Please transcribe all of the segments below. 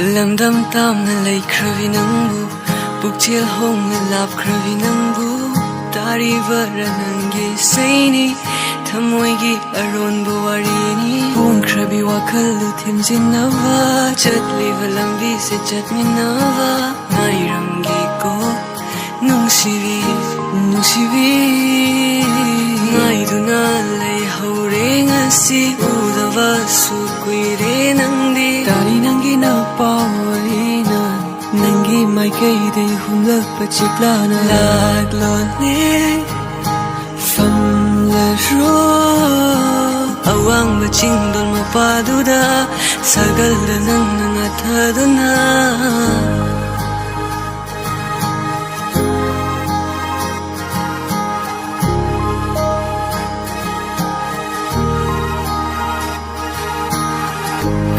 Lamdam tamna laikravi nangbu Pukchil hongna lapkravi nangbu Tari vara nangi saini Thamoigi aronbu warini Pongkrabi wakalu thimjinava Chatliva lambi se chatminava Mairamgi ko nungsivi nungsivi Ngaiduna lay haure ngasi Udava su kuire nangdi Tari nangi na pawarina Nangi mai kay day humlak pachiklana Laglone Fam la ro Awang bachindol mapaduda Sagal da nang nangataduna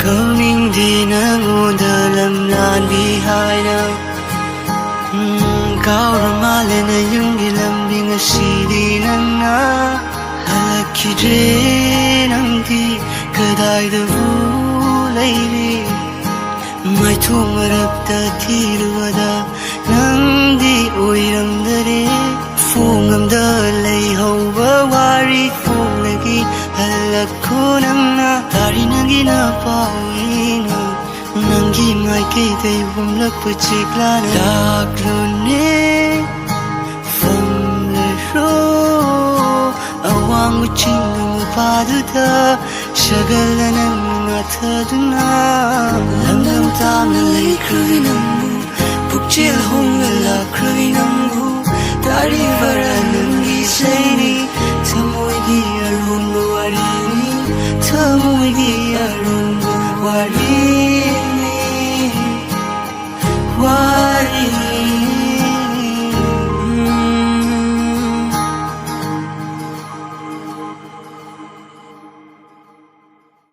Coming dinner ngoda lam lan bi hai na Kau ramale na yung ilam bi ngasi di nang na Halaki dre nang di kadai da vu lay di Mai thong arap da thiruwada nang di oiram dare Phungam da lay hauwa wari phung lagi halakko nang na Tari nangi na pawina Nangi mai kay day humlak pachiklana Laglone Fam le ro Awang uchinga mapaduda Shagala nang ngataduna Lamdam tamna laikravi nangbu Pukchil hong